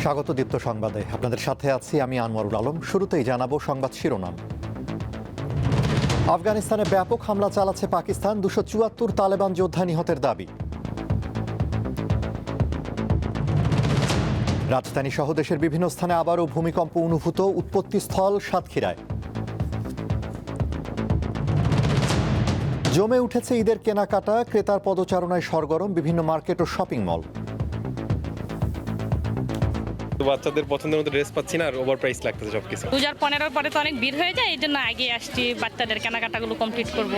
স্বাগত দীপ্ত সংবাদে। আপনাদের সাথে আছি আমি আনোয়ারুল আলম। শুরুতেই জানাবো সংবাদ শিরোনাম। আফগানিস্তানে ব্যাপক হামলা চালাচ্ছে পাকিস্তান, 274 তালেবান যোদ্ধা নিহতের দাবি। রাজধানী সহ দেশের বিভিন্ন স্থানে আবারও ভূমিকম্প অনুভূত, উৎপত্তিস্থল সাতক্ষীরায়। জমে উঠেছে ঈদের কেনাকাটা, ক্রেতার পদচারণায় সরগরম বিভিন্ন মার্কেট ও শপিং মল। বাচ্চাদের পছন্দের মতো ড্রেস পাচ্ছি না, আর ওভার প্রাইস লাগতেছে সবকিছু। 2015 পরে তো অনেক ভিড় হয়ে যায়, এই জন্য আগে আসছি, বাচ্চাদের কেনাকাটাগুলো কমপ্লিট করব।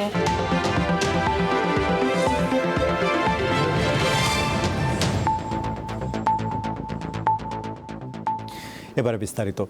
এবারে বিস্তারিত।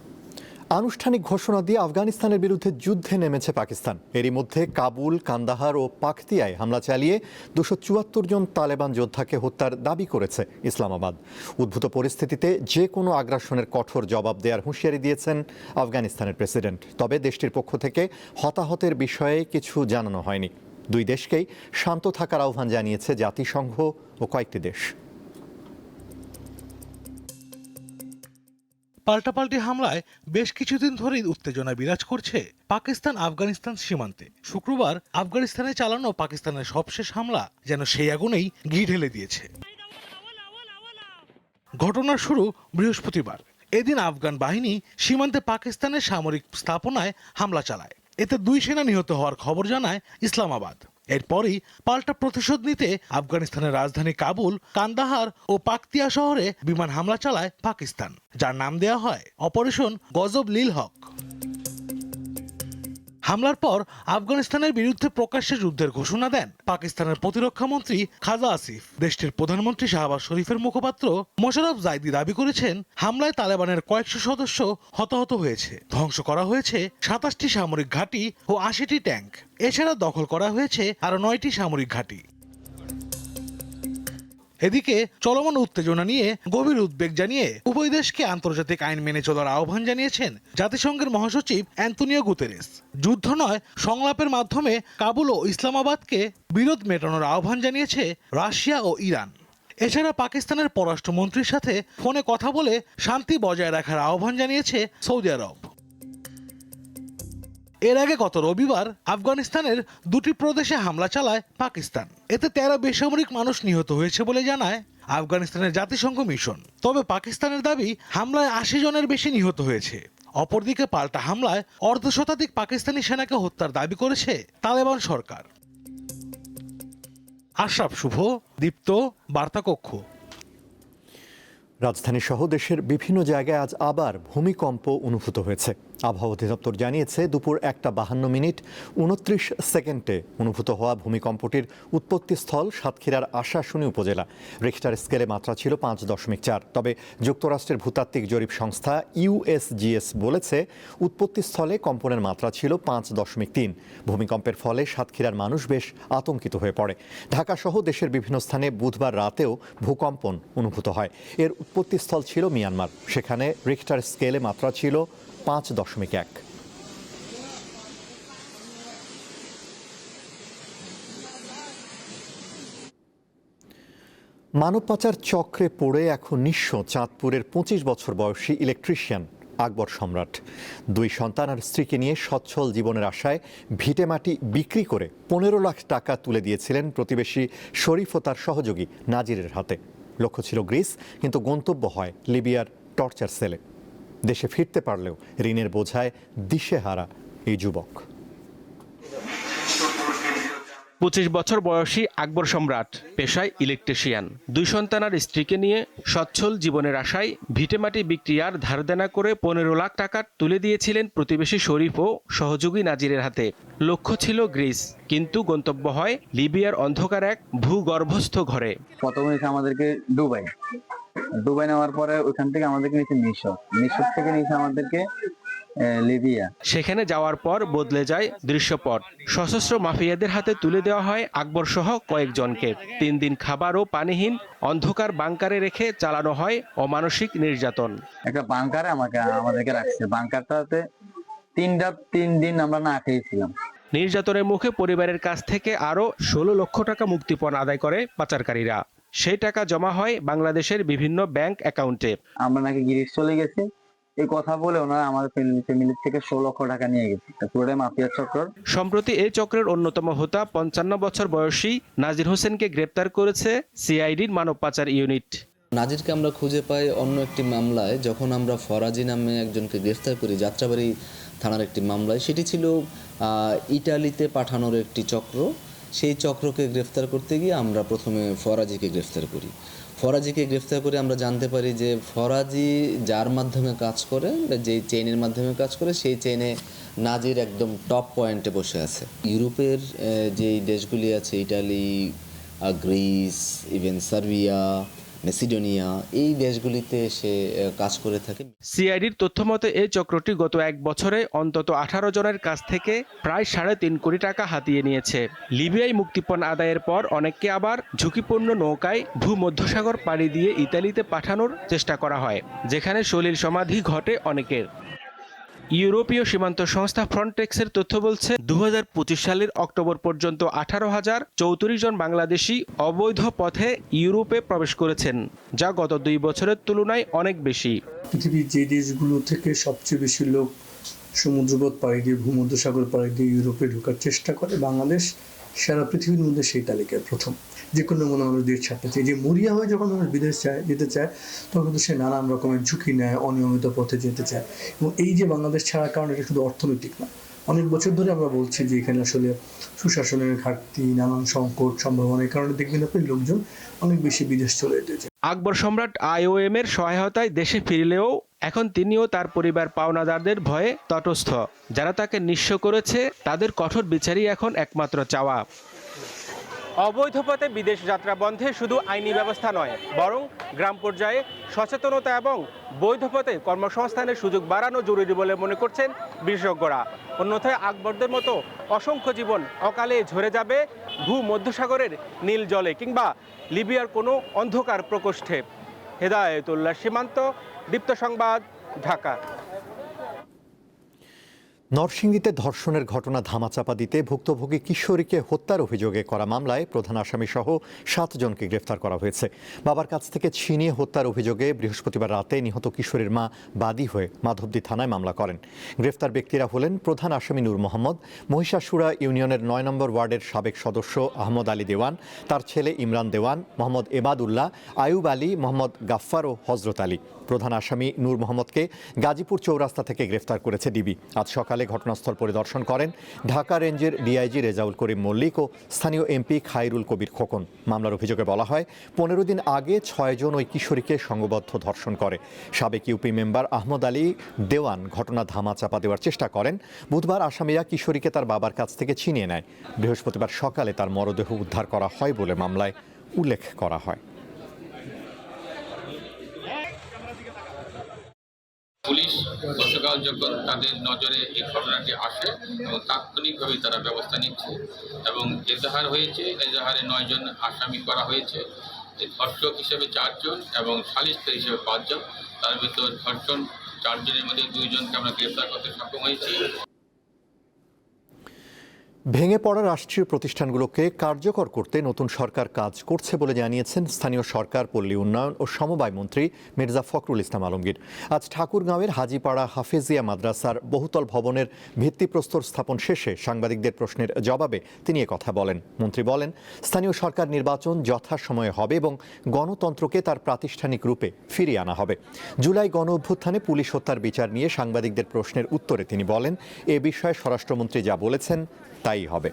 আনুষ্ঠানিক ঘোষণা দিয়ে আফগানিস্তানের বিরুদ্ধে যুদ্ধে নেমেছে পাকিস্তান। এরই মধ্যে কাবুল, কান্দাহার ও পাকতিয়ায় হামলা চালিয়ে 274 জন তালেবান যোদ্ধাকে হত্যার দাবি করেছে ইসলামাবাদ। উদ্ভূত পরিস্থিতিতে যে কোনো আগ্রাসনের কঠোর জবাব দেওয়ার হুঁশিয়ারি দিয়েছেন আফগানিস্তানের প্রেসিডেন্ট। তবে দেশটির পক্ষ থেকে হতাহতের বিষয়ে কিছু জানানো হয়নি। দুই দেশকেই শান্ত থাকার আহ্বান জানিয়েছে জাতিসংঘ ও কয়েকটি দেশ। পাল্টাপাল্টি হামলায় বেশ কিছুদিন ধরেই উত্তেজনা বিরাজ করছে পাকিস্তান আফগানিস্তান সীমান্তে। শুক্রবার আফগানিস্তানে চালানো পাকিস্তানের সবশেষ হামলা যেন সেই আগুনেই ঘি ঢেলে দিয়েছে। ঘটনার শুরু বৃহস্পতিবার। এদিন আফগান বাহিনী সীমান্তে পাকিস্তানের সামরিক স্থাপনায় হামলা চালায়। এতে 2 সেনা নিহত হওয়ার খবর জানায় ইসলামাবাদ। এরপরই পাল্টা প্রতিশোধ নিতে আফগানিস্তানের রাজধানী কাবুল, কান্দাহার ও পাকতিয়া শহরে বিমান হামলা চালায় পাকিস্তান, যার নাম দেওয়া হয় অপারেশন গজব লিল হক। হামলার পর আফগানিস্তানের বিরুদ্ধে প্রকাশ্যে যুদ্ধের ঘোষণা দেন পাকিস্তানের প্রতিরক্ষা মন্ত্রী খাজা আসিফ। দেশটির প্রধানমন্ত্রী শাহবাজ শরীফের মুখপাত্র মোশাররফ জাইদি দাবি করেছেন, হামলায় তালেবানের কয়েকশো সদস্য হতাহত হয়েছে, ধ্বংস করা হয়েছে 27টি সামরিক ঘাঁটি ও 80টি ট্যাঙ্ক। এছাড়া দখল করা হয়েছে আরও 9টি সামরিক ঘাঁটি। এদিকে চলমান উত্তেজনা নিয়ে গভীর উদ্বেগ জানিয়ে উভয় দেশকে আন্তর্জাতিক আইন মেনে চলার আহ্বান জানিয়েছেন জাতিসংঘের মহাসচিব অ্যান্তোনিও গুতেরেস। যুদ্ধ নয়, সংলাপের মাধ্যমে কাবুল ও ইসলামাবাদকে বিরোধ মেটানোর আহ্বান জানিয়েছে রাশিয়া ও ইরান। এছাড়া পাকিস্তানের পররাষ্ট্রমন্ত্রীর সাথে ফোনে কথা বলে শান্তি বজায় রাখার আহ্বান জানিয়েছে সৌদি আরব। এর আগে গত রবিবার আফগানিস্তানের 2টি প্রদেশে হামলা চালায় পাকিস্তান। এতে 13 বেসামরিক মানুষ নিহত হয়েছে বলে জানায় আফগানিস্তানের জাতিসংঘ মিশন। তবে পাকিস্তানের দাবি, হামলায় 80 জনের বেশি নিহত হয়েছে। অপরদিকে পাল্টা হামলায় অর্ধশতাধিক পাকিস্তানি সেনাকে হত্যার দাবি করেছে তালেবান সরকার। আশরাফ শুভ, দীপ্ত, বার্তাকক্ষ। রাজধানী সহ দেশের বিভিন্ন জায়গায় আজ আবার ভূমিকম্প অনুভূত হয়েছে। আবহাওয়া অধিদপ্তর জানিয়েছে, দুপুর 1:52 29 সেকেন্ডে অনুভূত হওয়া ভূমিকম্পটির উৎপত্তিস্থল সাতক্ষীরার আশাশুনি উপজেলা। রিখটার স্কেলে মাত্রা ছিল 5.4। তবে যুক্তরাষ্ট্রের ভূতাত্ত্বিক জরিপ সংস্থা USGS বলেছে, উৎপত্তিস্থলে কম্পনের মাত্রা ছিল 5.3। ভূমিকম্পের ফলে সাতক্ষীরার মানুষ বেশ আতঙ্কিত হয়ে পড়ে। ঢাকাসহ দেশের বিভিন্ন স্থানে বুধবার রাতেও ভূকম্পন অনুভূত হয়। এর উৎপত্তিস্থল ছিল মিয়ানমার। সেখানে রিখটার স্কেলে মাত্রা ছিল 5.1। মানব পাচার চক্রে পড়ে এখন নিঃস্ব চাঁদপুরের 25 বছর বয়সী ইলেকট্রিশিয়ান আকবর সম্রাট। 2 সন্তান আর স্ত্রীকে নিয়ে সচ্ছল জীবনের আশায় ভিটেমাটি বিক্রি করে 15 লাখ টাকা তুলে দিয়েছিলেন প্রতিবেশী শরীফ ও তার সহযোগী নাজিরের হাতে। লক্ষ্য ছিল গ্রিস, কিন্তু গন্তব্য হয় লিবিয়ার টর্চার সেলে। দেশে ফিরতে পারলেও ঋণের বোঝায় দিশেহারা এই যুবক। 25 বছর বয়সী আকবর সম্রাট পেশায় ইলেকট্রিশিয়ান। 2 সন্তান আর স্ত্রীকে নিয়ে সচ্ছল জীবনের আশায় ভিটেমাটি বিক্রি আর ধার দেনা করে 15 লাখ টাকা তুলে দিয়েছিলেন প্রতিবেশী শরীফ ও সহযোগী নাজিরের হাতে। লক্ষ্য ছিল গ্রিস, কিন্তু গন্তব্য হয় লিবিয়ার অন্ধকার এক ভূগর্ভস্থ ঘরে। প্রথমে আমাদেরকে দুবাই নেওয়ার পরে ওইখান থেকে আমাদেরকে নিচে মিশর থেকে নিচে আমাদেরকে লিবিয়া। সেখানে যাওয়ার পর বদলে যায় দৃশ্যপট। সশস্ত্র মাফিয়াদের হাতে তুলে দেওয়া হয় আকবর সহ কয়েকজনকে। 3 দিন খাবার ও পানিহীন অন্ধকার বাংকারে রেখে চালানো হয় অমানসিক নির্যাতন। একটা বাংকারে আমাদেরকে রাখছে। বাংকারটাতে 3 দিন আমরা না খেয়েছিলাম। নির্যাতনের মুখে পরিবারের কাছ থেকে আরও 16 লক্ষ টাকা মুক্তিপণ আদায় করে পাচারকারীরা। সেই টাকা জমা হয় বাংলাদেশের বিভিন্ন ব্যাংক অ্যাকাউন্টে। আমরা নাকি গিরিশ চলে গেছে এই কথা বলে ওনারা আমাদের ফ্যামিলি থেকে 16 লক্ষ টাকা নিয়ে গেছে। পুরোটাই মাফিয়া চক্র। সম্প্রতি এই চক্রের অন্যতম হোতা 55 বছর বয়সী নাজির হোসেনকে গ্রেপ্তার করেছে সিআইডির মানব পাচার ইউনিট। নাজিরকে আমরা খুঁজে পাই অন্য একটি মামলায়, যখন আমরা ফরাজি নামে একজনকে গ্রেফতার করি যাত্রাবাড়ি থানার একটি মামলায়। সেটি ছিল ইটালিতে পাঠানোর একটি চক্র। সেই চক্রকে গ্রেফতার করতে গিয়ে আমরা প্রথমে ফরাজিকে গ্রেফতার করি। ফরাজিকে গ্রেফতার করে আমরা জানতে পারি যে ফরাজি যার মাধ্যমে কাজ করে, যেই চেইনের মাধ্যমে কাজ করে, সেই চেইনে নাজির একদম টপ পয়েন্টে বসে আছে। ইউরোপের যেই দেশগুলি আছে, Italy, Greece, even Serbia, Macedonia, এই দেশগুলিতে সে কাজ করে থাকে। সিআইডির তথ্য মতে এই চক্রটি গত 1 বছরে অন্তত 18 জনের কাছ থেকে প্রায় 3.5 কোটি টাকা হাতিয়ে নিয়েছে। লিবিয়ায় মুক্তিপণ আদায়ের পর অনেককে আবার ঝুঁকিপূর্ণ নৌকায় ভূমধ্যসাগর পাড়ি দিয়ে ইতালিতে পাঠানোর চেষ্টা করা হয়, যেখানে সলিল সমাধি ঘটে অনেকের। ইউরোপীয় সীমান্ত সংস্থা ফ্রন্টেক্সের তথ্য বলছে 2025 সালের অক্টোবর পর্যন্ত 18,034 জন বাংলাদেশি অবৈধ পথে ইউরোপে প্রবেশ করেছেন, যা গত 2 বছরের তুলনায় অনেক বেশি। পৃথিবীর যে দেশগুলো থেকে সবচেয়ে বেশি লোক সমুদ্রপথ পাড়ি দিয়ে ভূমধ্যসাগর পাড়ি দিয়ে ইউরোপে ঢোকার চেষ্টা করে, বাংলাদেশ সারা পৃথিবীর মধ্যে সেই তালিকায় প্রথম। যে কোনো মনে মানুষ দেশ ছাড়তে চায়, যে মরিয়া হয়ে যখন মানুষ বিদেশ যেতে চায় তখন কিন্তু সে নানান রকমের ঝুঁকি নেয়, অনিয়মিত পথে যেতে চায়। এবং এই যে বাংলাদেশ ছাড়ার কারণ, এটা শুধু অর্থনৈতিক না, অনেক বছর ধরে আমরা বলছি যে এখানে আসলে সুশাসনের ঘাটতি, নানান সংকট সম্ভাবনার কারণে দেখবেন আপনি লোকজন অনেক বেশি বিদেশ চলে যেতে। আকবর সম্রাট IOM এর সহায়তায় দেশে ফিরলেও এখন তিনিও তার পরিবার পাওনাদারদের ভয়ে তটস্থ। যারা তাকে নিঃস্ব করেছে তাদের কঠোর বিচারই এখন একমাত্র চাওয়া। অবৈধ পথে বিদেশ যাত্রা বন্ধে শুধু আইনি ব্যবস্থা নয়, বরং গ্রাম পর্যায়ে সচেতনতা এবং বৈধ পথে কর্মসংস্থানের সুযোগ বাড়ানো জরুরি বলে মনে করছেন বিশেষজ্ঞরা। অন্যথায় আকবরদের মতো অসংখ্য জীবন অকালে ঝরে যাবে ভূমধ্যসাগরের নীল জলে কিংবা লিবিয়ার কোনো অন্ধকার প্রকোষ্ঠে। হেদায়েতুল্লাহ সীমান্ত, দীপ্ত সংবাদ, ঢাকা। নরসিংদীতে ধর্ষণের ঘটনা ধামাচাপা দিতে ভুক্তভোগী কিশোরীকে হত্যার অভিযোগে করা মামলায় প্রধান আসামি সহ 7 জনকে গ্রেফতার করা হয়েছে। বাবার কাছ থেকে ছিনিয়ে হত্যার অভিযোগে বৃহস্পতিবার রাতে নিহত কিশোরীর মা বাদী হয়ে মাধবদী থানায় মামলা করেন। গ্রেফতার ব্যক্তিরা হলেন প্রধান আসামি নূর মোহাম্মদ, মহিষাসুরা ইউনিয়নের 9 নম্বর ওয়ার্ডের সাবেক সদস্য আহমদ আলী দেওয়ান, তার ছেলে ইমরান দেওয়ান, মোহাম্মদ এবাদুল্লাহ, আয়ুব আলী, মোহাম্মদ গাফফার ও হজরত আলী। প্রধান আসামি নূর মোহাম্মদকে গাজীপুর চৌরাস্তা থেকে গ্রেফতার করেছে ডিবি। আজ সকালে ঘটনাস্থল পরিদর্শন করেন ঢাকা রেঞ্জের ডিআইজি রেজাউল করিম মল্লিক ও স্থানীয় এমপি খায়রুল কবির খোকন। মামলার অভিযোগে বলা হয় 15 দিন আগে 6 জন ওই কিশোরীকে সংঘবদ্ধ ধর্ষণ করে। সাবেক ইউপি মেম্বার আহমদ আলী দেওয়ান ঘটনা ধামাচাপা দেওয়ার চেষ্টা করেন। বুধবার আসামিরা কিশোরীকে তার বাবার কাছ থেকে ছিনিয়ে নেয়। বৃহস্পতিবার সকালে তার মরদেহ উদ্ধার করা হয় বলে মামলায় উল্লেখ করা হয়। পুলিশ গতকাল যখন তাদের নজরে এই ঘটনাটি আসে এবং তাৎক্ষণিকভাবে তারা ব্যবস্থা নিচ্ছে এবং এজাহার হয়েছে। এজাহারে 9 জন আসামি করা হয়েছে, ধর্ষক হিসেবে 4 জন এবং সালিসকারী হিসেবে 5 জন। তার ভিতর ধর্ষণ 4 জনের মধ্যে 2 জনকে আমরা গ্রেফতার করতে সক্ষম হয়েছি। ভেঙে পড়া রাষ্ট্রীয় প্রতিষ্ঠানগুলোকে কার্যকর করতে নতুন সরকার কাজ করছে বলে জানিয়েছেন স্থানীয় সরকার, পল্লী উন্নয়ন ও সমবায় মন্ত্রী মির্জা ফখরুল ইসলাম আলমগীর। আজ ঠাকুরগাঁওয়ের হাজিপাড়া হাফেজিয়া মাদ্রাসার বহুতল ভবনের ভিত্তিপ্রস্তর স্থাপন শেষে সাংবাদিকদের প্রশ্নের জবাবে তিনি কথা বলেন। মন্ত্রী বলেন, স্থানীয় সরকার নির্বাচন যথাসময়ে হবে এবং গণতন্ত্রকে তার প্রাতিষ্ঠানিক রূপে ফিরিয়ে আনা হবে। জুলাই গণ অভ্যুত্থানে পুলিশ হত্যার বিচার নিয়ে সাংবাদিকদের প্রশ্নের উত্তরে তিনি বলেন, এ বিষয়ে স্বরাষ্ট্রমন্ত্রী যা বলেছেন তাই হবে।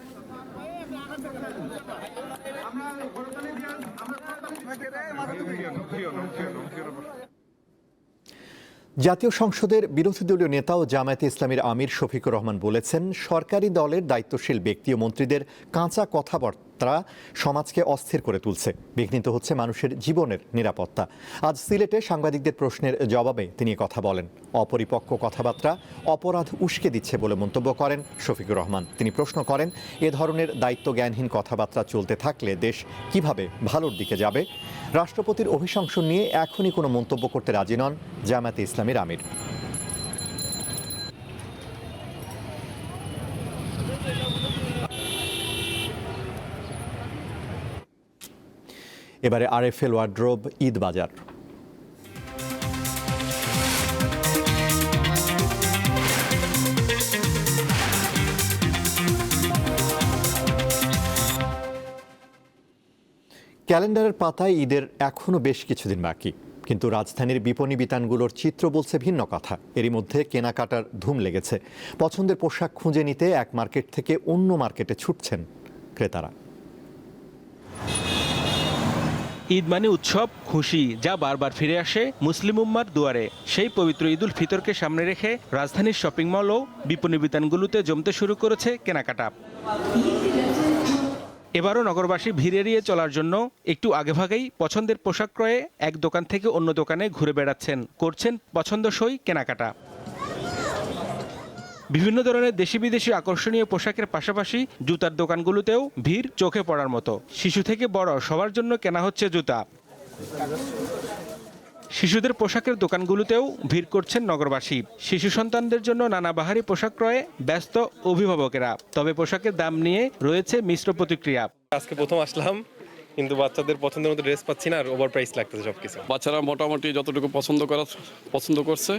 জাতীয় সংসদের বিরোধী দলীয় নেতা ও জামায়াতে ইসলামীর আমির শফিকুর রহমান বলেছেন, সরকারি দলের দায়িত্বশীল ব্যক্তি ও মন্ত্রীদের কাঁচা কথাবার্তা সমাজকে অস্থির করে তুলছে, বিঘ্নিত হচ্ছে মানুষের জীবনের নিরাপত্তা। আজ সিলেটে সাংবাদিকদের প্রশ্নের জবাবে তিনি কথা বলেন। অপরিপক্ক কথাবার্তা অপরাধ উস্কে দিচ্ছে বলে মন্তব্য করেন শফিকুর রহমান। তিনি প্রশ্ন করেন, এ ধরনের দায়িত্বজ্ঞানহীন কথাবার্তা চলতে থাকলে দেশ কিভাবে ভালোর দিকে যাবে? রাষ্ট্রপতির অভিশংসন নিয়ে এখনই কোনো মন্তব্য করতে রাজি নন জামায়াতে ইসলামীর আমির। এবারে আরএফএল ওয়ার্ড্রোব ঈদ বাজার। ক্যালেন্ডারের পাতায় ঈদের এখনও বেশ কিছুদিন বাকি, কিন্তু রাজধানীর বিপণী বিতানগুলোর চিত্র বলছে ভিন্ন কথা। এরই মধ্যে কেনাকাটার ধুম লেগেছে। পছন্দের পোশাক খুঁজে নিতে এক মার্কেট থেকে অন্য মার্কেটে ছুটছেন ক্রেতারা। ঈদ মানে উৎসব, খুশি, যা বারবার ফিরে আসে মুসলিম উম্মার দুয়ারে। সেই পবিত্র ঈদুল ফিতরকে সামনে রেখে রাজধানীর শপিং মল ও বিপণী বিতানগুলোতে জমতে শুরু করেছে কেনাকাটা। এবারও নগরবাসী ভিড় এড়িয়ে চলার জন্য একটু আগেভাগেই পছন্দের পোশাক ক্রয়ে এক দোকান থেকে অন্য দোকানে ঘুরে বেড়াচ্ছেন, করছেন পছন্দসই কেনাকাটা। বিভিন্ন ধরনের দেশি বিদেশি আকর্ষণীয় পোশাকের পাশাপাশি জুতার দোকানগুলোতেও ভিড় চোখে পড়ার মতো। শিশু থেকে বড় সবার জন্য কেনা হচ্ছে জুতা। শিশুদের পোশাকের দোকানগুলোতেও ভিড় করছেন নগরবাসী। শিশু সন্তানদের জন্য নানা বাহারি পোশাক ক্রয়ে ব্যস্ত অভিভাবকেরা। তবে পোশাকের দাম নিয়ে রয়েছে মিশ্র প্রতিক্রিয়া। আজকে প্রথম আসলাম, কিন্তু বাচ্চাদের পছন্দের মতো ড্রেস পাচ্ছি না আর ওভার প্রাইস লাগতেছে সবকিছু। বাচ্চারা মোটামুটি যতটুকু পছন্দ করছে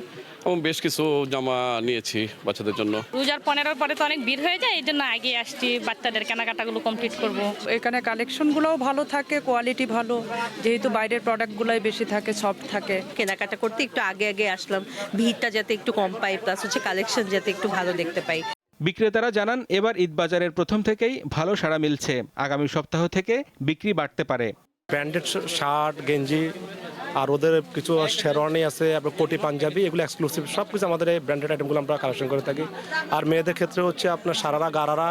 এবং বেশ কিছু জামা নিয়েছি বাচ্চাদের জন্য। রোজার 15 পরে তো অনেক ভিড় হয়ে যায়, এই জন্য আগে আসছি বাচ্চাদের কেনাকাটাগুলো কমপ্লিট করব। এখানে কালেকশনগুলোও ভালো থাকে, কোয়ালিটি ভালো, যেহেতু বাইরের প্রোডাক্টগুলোই বেশি থাকে, সফট থাকে। কেনাকাটা করতে একটু আগে আসলাম, ভিড়টা যাতে একটু কম পাই, প্লাস হচ্ছে কালেকশন যাতে একটু ভালো দেখতে পাই। বিক্রেতারা জানান, এবার ঈদ বাজারের প্রথম থেকেই ভালো সাড়া মিলছে। আগামী সপ্তাহ থেকে বিক্রি বাড়তে পারে। ব্র্যান্ডেড শার্ট, গেঞ্জি আর ওদের কিছু শেরওয়ানি আছে, আপনার কোটি পাঞ্জাবি, এগুলো এক্সক্লুসিভ সব কিছু আমাদের এই ব্র্যান্ডেড আইটেমগুলো আমরা কালেকশন করে থাকি। আর মেয়েদের ক্ষেত্রে হচ্ছে আপনার সারারা, গারারা।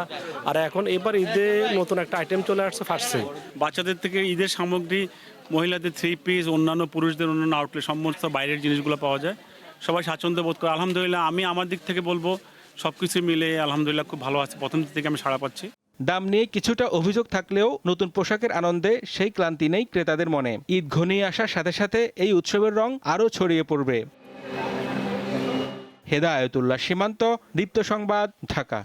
আর এখন এবার ঈদে নতুন একটা আইটেম চলে আসছে ফার্স্টে। বাচ্চাদের থেকে ঈদের সামগ্রী, মহিলাদের 3 পিস, অন্যান্য পুরুষদের অন্যান্য আউটলেট, সমস্ত বাইরের জিনিসগুলো পাওয়া যায়। সবাই স্বাচ্ছন্দ্য বোধ করে। আলহামদুলিল্লাহ, আমি আমার দিক থেকে বলবো সবকিছু মিলে আলহামদুলিল্লাহ খুব ভালো আছে। প্রথম দিক থেকে আমি সাড়া পাচ্ছি। দাম নিয়ে কিছুটা অভিযোগ থাকলেও নতুন পোশাকের আনন্দে সেই ক্লান্তি নেই ক্রেতাদের মনে। ঈদ ঘনিয়ে আসার সাথে সাথে এই উৎসবের রং আরও ছড়িয়ে পড়বে। হেদায়েতুল্লাহ সীমান্ত, দীপ্ত সংবাদ, ঢাকা।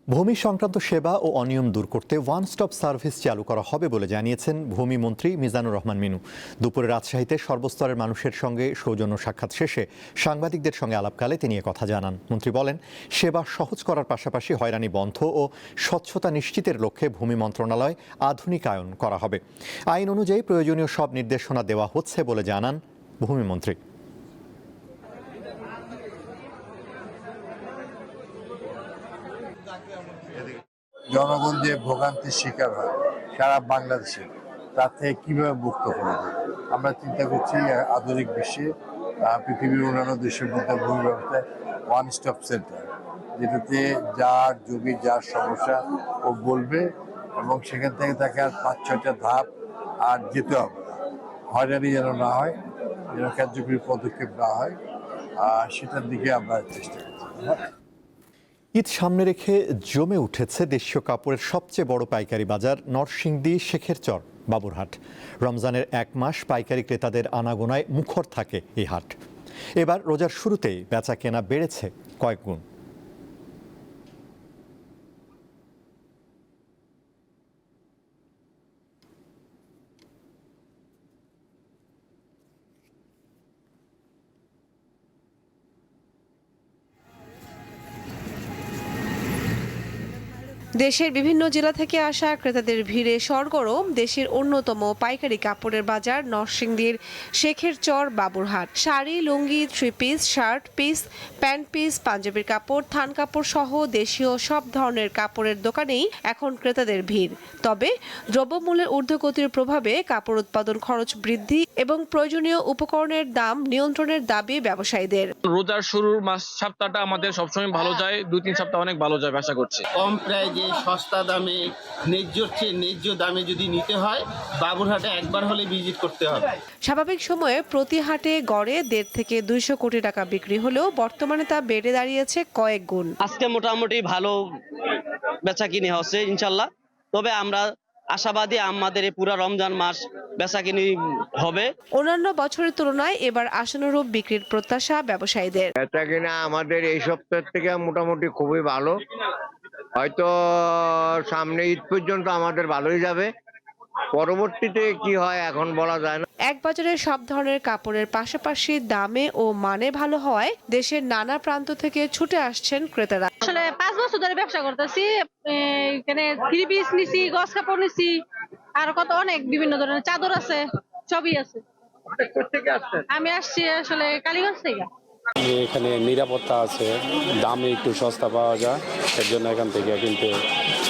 ভূমি সংক্রান্ত সেবা ও অনিয়ম দূর করতে ওয়ান স্টপ সার্ভিস চালু করা হবে বলে জানিয়েছেন ভূমি মন্ত্রী মিজানুর রহমান মিনু। দুপুরে রাজশাহীতে সর্বস্তরের মানুষের সঙ্গে সৌজন্য সাক্ষাৎ শেষে সাংবাদিকদের সঙ্গে আলাপকালে তিনি কথা জানান। মন্ত্রী বলেন, সেবা সহজ করার পাশাপাশি হয়রানি বন্ধ ও স্বচ্ছতা নিশ্চিতের লক্ষ্যে ভূমি মন্ত্রণালয় আধুনিকায়ন করা হবে। আইন অনুযায়ী প্রয়োজনীয় সব নির্দেশনা দেওয়া হচ্ছে বলে জানান ভূমিমন্ত্রী। জনগণ যে ভোগান্তির শিকার হয় সারা বাংলাদেশে, তার থেকে কিভাবে মুক্ত করা যায় আমরা চিন্তা করছি। আধুনিক বিশ্বে পৃথিবীর অন্যান্য দেশের মধ্যে ভূমি ব্যবস্থায় ওয়ান স্টপ সেন্টার, যেটাতে যার জমি যার সমস্যা ও বলবে এবং সেখান থেকে তাকে আর 5-6টা ধাপ আর যেতে হবে না, হয়রানি যেন না হয়, যেন কার্যকরী পদক্ষেপ না হয়, সেটার দিকে আমরা চেষ্টা করছি। ঈদ সামনে রেখে জমে উঠেছে দেশীয় কাপড়ের সবচেয়ে বড় পাইকারি বাজার নরসিংদী শেখেরচর বাবুরহাট। রমজানের 1 মাস পাইকারি ক্রেতাদের আনাগোনায় মুখর থাকে এই হাট। এবার রোজার শুরুতেই বেচা কেনা বেড়েছে কয়েক গুণ। দেশের বিভিন্ন জেলা থেকে আসা ক্রেতাদের ভিড়ে সরগরম দেশের অন্যতম পাইকারি কাপড়ের বাজার নরসিংদীর শেখেরচর বাবুরহাট। শাড়ি, লুঙ্গি, 3 piece, shirt piece, pant piece, পাঞ্জাবির কাপড়, থান কাপড় সহ দেশীয় সব ধরনের কাপড়ের দোকানেই এখন ক্রেতাদের ভিড়। তবে দ্রব্যমূল্যের ঊর্ধ্বগতির প্রভাবে কাপড় উৎপাদন খরচ বৃদ্ধি এবং প্রয়োজনীয় উপকরণের দাম নিয়ন্ত্রণের দাবি ব্যবসায়ীদের। রোজার শুরুর মাস সপ্তাহটা আমাদের সবসময় ভালো যায়, 2-3 সপ্তাহ অনেক ভালো যায় আশা করছি। কম প্রাইজে সস্তা দামে ন্যায্য দামে যদি নিতে হয় বাবুরহাটে একবার হলে ভিজিট করতে হবে। স্বাভাবিক সময়ে প্রতি হাটে গড়ে 1.5 থেকে 200 কোটি টাকা বিক্রি হলেও বর্তমানে তা বেড়ে দাঁড়িয়েছে কয়েক গুণ। আজকে মোটামুটি ভালো বেচাকিনি হচ্ছে ইনশাল্লাহ। তবে আমরা আশাবাদী আমাদের এই পুরো রমজান মাস বেচাকিনি হবে। অন্যান্য বছরের তুলনায় এবার আশানুরূপ বিক্রির প্রত্যাশা ব্যবসায়ীদের। বেচাকিনা আমাদের এই সপ্তাহ থেকে মোটামুটি খুবই ভালো, হয়তো সামনে ঈদ পর্যন্ত আমাদের ভালোই যাবে। পরবর্তীতে কি হয় এখন বলা যায় না। এক বাজারে সব ধরনের কাপড়ের পাশাপাশি দামে ও মানে ভালো হওয়ায় দেশের নানা প্রান্ত থেকে ছুটে আসছেন ক্রেতারা। আসলে 5 বছর ধরে ব্যবসা করতেছি, এখানে 3 পিস নিছি, গস কাপড় নিছি, আর কত অনেক বিভিন্ন ধরনের চাদর আছে, সবই আছে। আমি আসছি আসলে কালীগঞ্জ থেকে। এখানে নিরাপত্তা আছে, দামে একটু সস্তা পাওয়া যায়, এর জন্য এখান থেকে কিনতে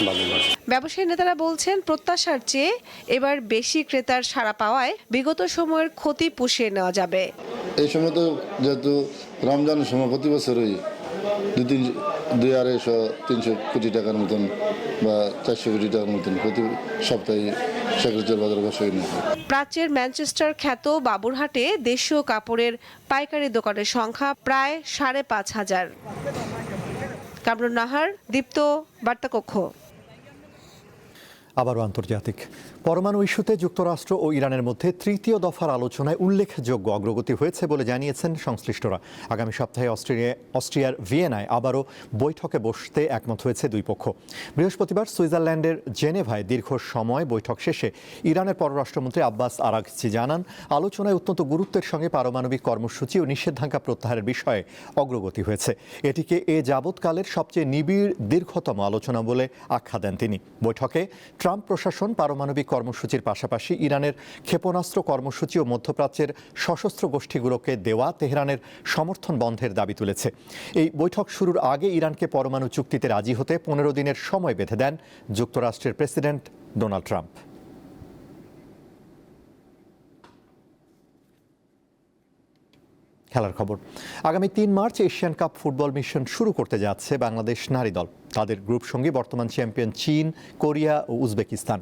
ভালো লাগে। ব্যবসায়ী নেতারা বলছেন প্রত্যাশার চেয়ে এবার বেশি ক্রেতার সাড়া পাওয়ায় বিগত সময়ের ক্ষতি পুষিয়ে নেওয়া যাবে। এই সময় তো যেহেতু রমজানের সময় প্রতি বছরই 200-250-300 কোটি টাকার মতন বা 400 কোটি টাকার মতন প্রতি সপ্তাহে শেখরচর বাজার বসে। প্রাচ্যের ম্যানচেস্টার খ্যাত বাবুরহাটে দেশীয় কাপড়ের পাইকারি দোকানের সংখ্যা প্রায় 5,500। কামরুন নাহার, দীপ্ত, বার্তাকক্ষ। আবারও আন্তর্জাতিক পরমাণু ইস্যুতে যুক্তরাষ্ট্র ও ইরানের মধ্যে তৃতীয় দফার আলোচনায় উল্লেখযোগ্য অগ্রগতি হয়েছে বলে জানিয়েছেন সংশ্লিষ্টরা। আগামী সপ্তাহে অস্ট্রিয়ার ভিয়েনায় আবারও বৈঠকে বসতে একমত হয়েছে দুই পক্ষ। বৃহস্পতিবার সুইজারল্যান্ডের জেনেভায় দীর্ঘ সময় বৈঠক শেষে ইরানের পররাষ্ট্রমন্ত্রী আব্বাস আরাগচি জানান, আলোচনায় অত্যন্ত গুরুত্বের সঙ্গে পারমাণবিক কর্মসূচি ও নিষেধাজ্ঞা প্রত্যাহারের বিষয়ে অগ্রগতি হয়েছে। এটিকে যাবৎকালের সবচেয়ে নিবিড় দীর্ঘতম আলোচনা বলে আখ্যা দেন তিনি। বৈঠকে ট্রাম্প প্রশাসন পারমাণবিক কর্মসূচির পাশাপাশি ইরানের ক্ষেপণাস্ত্র কর্মসূচি ও মধ্যপ্রাচ্যের সশস্ত্র গোষ্ঠীগুলোকে দেওয়া তেহরানের সমর্থন বন্ধের দাবি তুলেছে। এই বৈঠক শুরুর আগে ইরানকে পরমাণু চুক্তিতে রাজি হতে 15 দিনের সময় বেঁধে দেন যুক্তরাষ্ট্রের প্রেসিডেন্ট ডোনাল্ড ট্রাম্প। খেলার খবর। আগামী 3 March Asian cup football mission শুরু করতে যাচ্ছে বাংলাদেশ নারী দল। তাদের গ্রুপ সঙ্গী বর্তমান চ্যাম্পিয়ন চীন, কোরিয়া ও উজবেকিস্তান।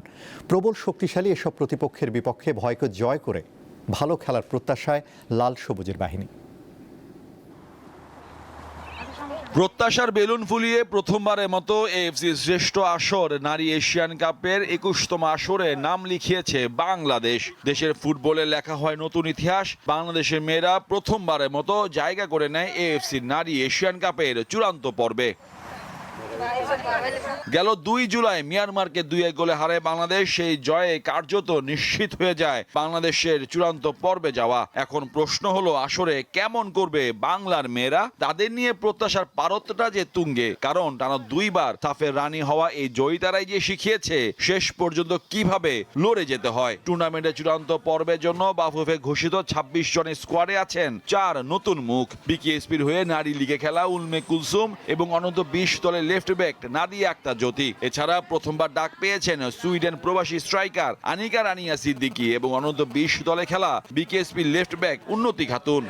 প্রবল শক্তিশালী এসব প্রতিপক্ষের বিপক্ষে ভয়কে জয় করে ভালো খেলার প্রত্যাশায় লাল সবুজের বাহিনী। প্রত্যাশার বেলুন ফুলিয়ে প্রথমবারের মতো এএফসি শ্রেষ্ঠ আসর নারী এশিয়ান কাপের 21তম আসরে নাম লিখিয়েছে বাংলাদেশ। দেশের ফুটবলে লেখা হয় নতুন ইতিহাস। বাংলাদেশের মেয়েরা প্রথমবারের মতো জায়গা করে নেয় এএফসি নারী এশিয়ান কাপের চূড়ান্ত পর্বে। গেল 2 জুলাই মিয়ানমারকে 2-1 গোলে হারায় বাংলাদেশ। সেই জয়ে কার্যত নিশ্চিত হয়ে যায় বাংলাদেশের চূড়ান্ত পর্বে যাওয়া। এখন প্রশ্ন হলো, আসরে কেমন করবে বাংলার মেয়েরা? তাদের নিয়ে প্রত্যাশার পারতটা যে তুঙ্গে, কারণ টানা 2 বার সাফের রানী হওয়া এই জয়িতারাই যে শিখিয়েছে শেষ পর্যন্ত কিভাবে লড়ে যেতে হয়। টুর্নামেন্টের চূড়ান্ত পর্বের জন্য বাফুফে ঘোষিত 26 জনের স্কোয়াডে আছেন 4 নতুন মুখ। বিকেএসপির হয়ে নারী লিগে খেলা উলমে কুলসুম এবং অনন্ত 20 দলের লেফট ব্যাক নাদিয়া আক্তার জ্যোতি। এছাড়া প্রথমবার ডাক পেয়েছেন সুইডেন প্রবাসী স্ট্রাইকার আনিকা রানিয়া সিদ্দিকী এবং অনন্ত 20 দলে খেলা বিকেএসপি লেফট ব্যাক উন্নতি খাতুন।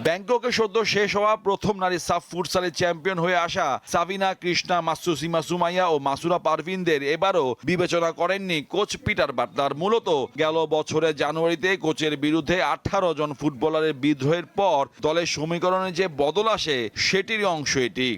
ব্যাংককে সদ্য শেষ হওয়া প্রথম নারী সাফ ফুটসালের চ্যাম্পিয়ন হয়ে আসা সাবিনা কৃষ্ণা, মাসুসিমা সুমাইয়া ও মাসুরা পারভিনদের এবারও বিবেচনা করেননি কোচ পিটার বাটলার। মূলত গেল বছরের জানুয়ারিতে কোচের বিরুদ্ধে 18 জন ফুটবলারের বিদ্রোহের পর দলের সমীকরণে যে বদল আসে সেটির অংশ এটি।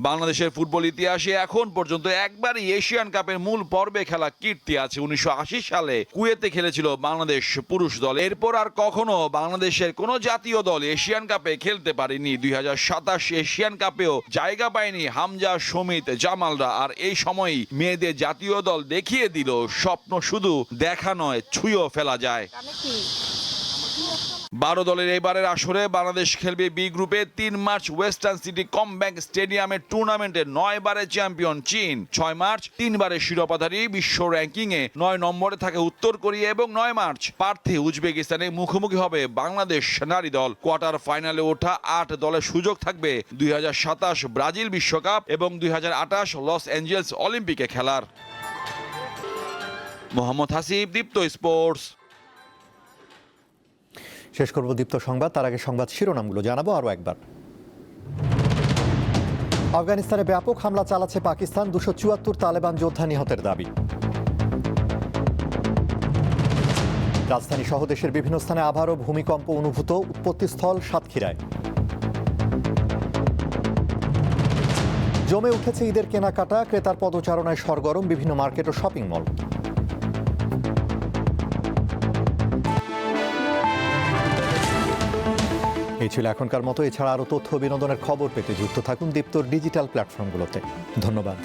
বাংলাদেশের ফুটবল ইতিহাসে এখন পর্যন্ত একবারই এশিয়ান কাপের মূল পর্বে খেলা কীর্তি আছে। 1980 সালে কুয়েতে খেলেছিল বাংলাদেশ পুরুষ দল। এরপর আর কখনো বাংলাদেশের কোনো জাতীয় দল এশিয়ান কাপে খেলতে পারেনি। 2027 এশিয়ান কাপেও জায়গা পায়নি হামজা, সমিত, জামালরা। আর এই সময়ই মেয়েদের জাতীয় দল দেখিয়ে দিল স্বপ্ন শুধু দেখা নয়, ছুঁয়েও ফেলা যায়। 12 দলের এবারের আসরে বাংলাদেশ খেলবে বি গ্রুপে। 3 মার্চ ওয়েস্টার্ন সিটি কমব্যাংক স্টেডিয়ামের টুর্নামেন্টের 9 বারের চ্যাম্পিয়ন চীন। 6 মার্চ 3 বারের শিরোপাধারী বিশ্ব র্যাঙ্কিংয়ে 9 নম্বরে থাকে উত্তর কোরিয়া এবং 9 মার্চ প্রার্থী উজবেকিস্তানে মুখোমুখি হবে বাংলাদেশ নারী দল। কোয়ার্টার ফাইনালে ওঠা 8 দলের সুযোগ থাকবে 2027 ব্রাজিল বিশ্বকাপ এবং 2028 লস অ্যাঞ্জেলস অলিম্পিকে খেলার। মোহাম্মদ হাসিব, দীপ্ত স্পোর্টস। শেষ করব দীপ্ত সংবাদ, তার আগে সংবাদ শিরোনামগুলো জানাবো আরও একবার। আফগানিস্তানে ব্যাপক হামলা চালাচ্ছে পাকিস্তান, 274 তালেবান যোদ্ধা নিহতের দাবি। রাজধানী সহ দেশের বিভিন্ন স্থানে আবারও ভূমিকম্প অনুভূত, উৎপত্তিস্থল সাতক্ষীরায়। জমে উঠেছে ঈদের কেনাকাটা, ক্রেতার পদচারণায় সরগরম বিভিন্ন মার্কেট ও শপিং মল। এই ছিল এখনকার মতো। এছাড়া আরও তথ্য বিনোদনের খবর পেতে যুক্ত থাকুন দীপ্তর ডিজিটাল প্ল্যাটফর্মগুলোতে। ধন্যবাদ।